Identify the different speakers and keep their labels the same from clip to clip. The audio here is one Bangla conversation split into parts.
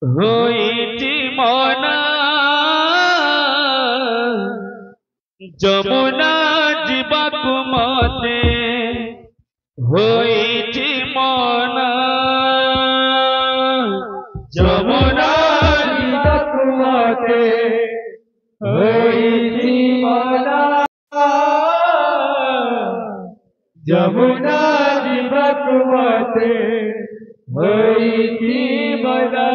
Speaker 1: হইছি মনা যমুনা ଯିବାକୁ ମତେ হইছি মনা যমুনা ଯିବାକୁ মতে হইছি মনা যমুনা ଯିବାକୁ মতে হইছি মনা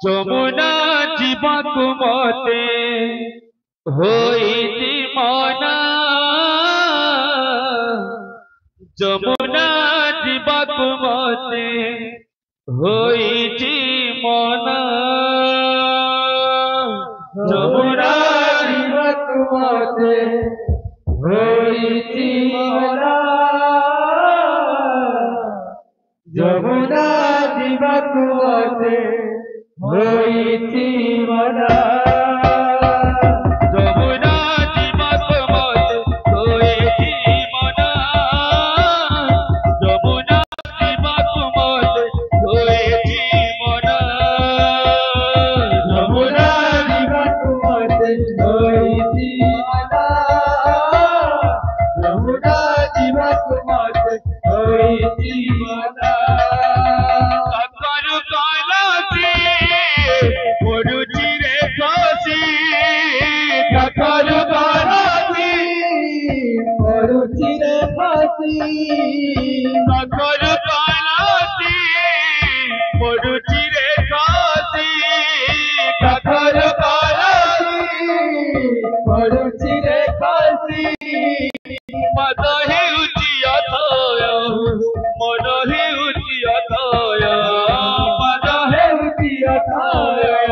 Speaker 1: যমুনা ଯିବାକୁ মতে হইছি মনা যমুনা ଯିବାକୁ মতে হইছি মনা যমুনা ଯିବାକୁ মতে হইছি মনা যমুনা ଯିବାକୁ মতে হইছি মনা যমুনা ଯିବାକୁ মতে হইছি মনা যমুনা ଯିବାକୁ মতে হইছি মনা যমুনা ଯିବାକୁ মতে হইছি মনা যমুনা ଯିବାକୁ মতে হইছি মনা কাকর কলসি পড়ুছি রে ফাঁসি কাকর কলসি পড়ুছি রে ফাঁসি কাকর কলসি পড়ুছি রে ফাঁসি মদ হেউছি অথয় মন হেউছি অথয় মদ হেউছি অথয়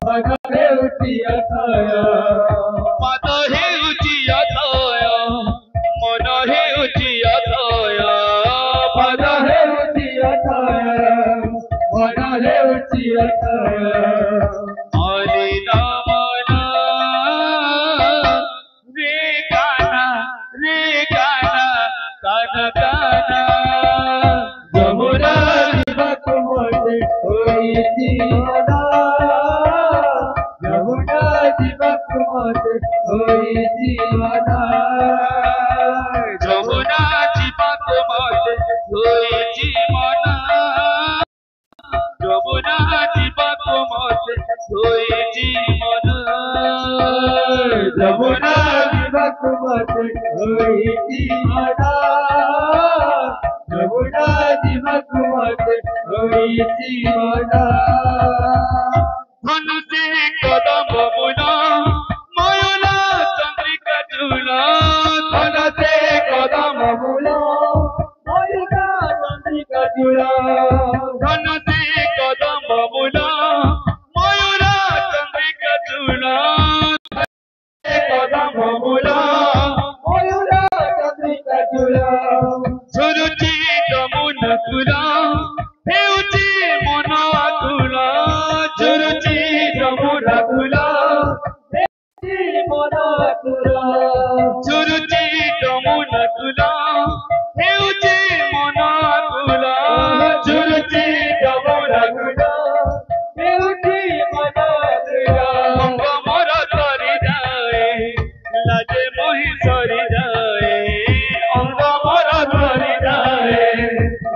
Speaker 1: মদ হেউছি অথয় মদ হেউছি অথয় মন হেউছি অথয় মদ হেউছি অথয় মন হেউছি অথয় হরি নাম রে কানা কানা কানা যমুনা ଯିବାକୁ মতে হইছি মনা যমুনা ଯିବାକୁ মতে হইছি মনা যমুনা ଯିବାକୁ মতে হইছি মনা যমুনা ଯିବାକୁ মতে হইছি মনা যমুনা ଯିବାକୁ মতে হইছি মনা যমুনা ଯିବାକୁ মতে হইছি মনা ধনুতে কদম মূল ময়ূরা চন্দ্রিকা চূল ধনুতে কদম মূল ময়ূরা চন্দ্রিকা চূল ধনুতে কদম মূল ময়ূরা চন্দ্রিকা চূল কদম মূল ময়ূরা চন্দ্রিকা চূল ঝুরুচি যমুনা কুল হেউচি মন আকুল ঝুরুচি যমুনা কুল হেউচি মন আকুল ঝুরুচি যমুনা কুল হেউচি মন আকুল ঝুরুচি যমুনা কুল হেউচি মন আকুল অঙ্গ মোর সরি যায় লাজে মোহি সরি যায় অঙ্গ মোর সরি যায়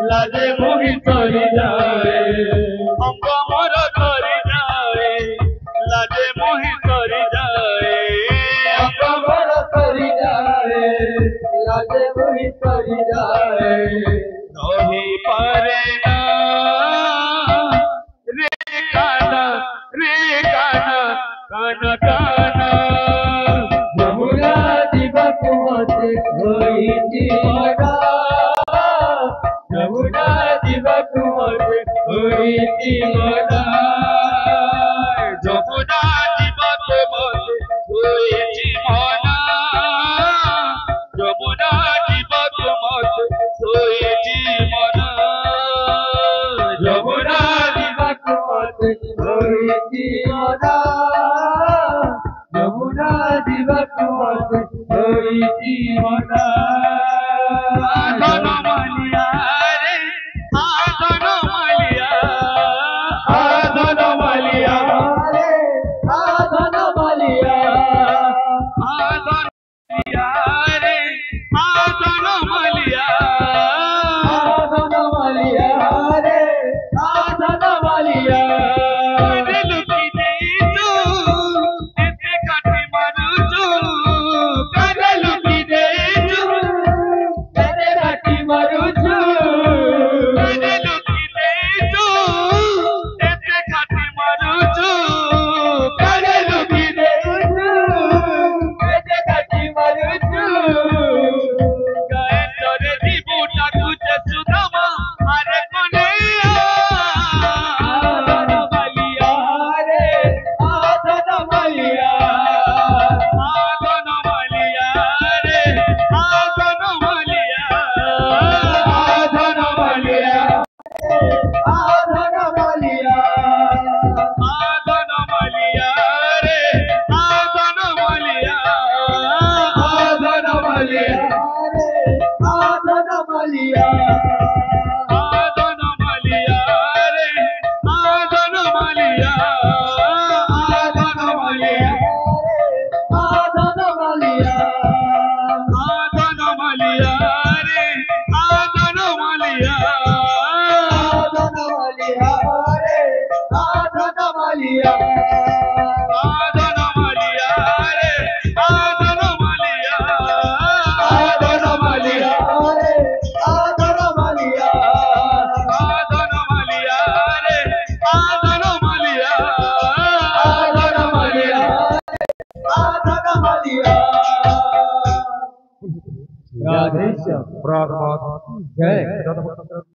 Speaker 1: লাজে মোহি সরি যায় অঙ্গ মোর সরি যায় লাজে মোহি সরি যায় অঙ্গ মোর সরি যায় লাজে মোহি সরি যায় রহি পারে না রে কানা কানা কানা যমুনা ଯିବାକୁ মতে হইছি মনা যমুনা ଯିବାକୁ মতে হইছি মনা যমুনা ଯିବାକୁ মতে হইছি মনা যমুনা ଯିବାକୁ মতে হইছি মনা যমুনা ଯିବାକୁ মতে হইছি মনা যমুনা ଯିବାକୁ মতে হইছি মনা আধন মালিয়া রে আধন দিয়া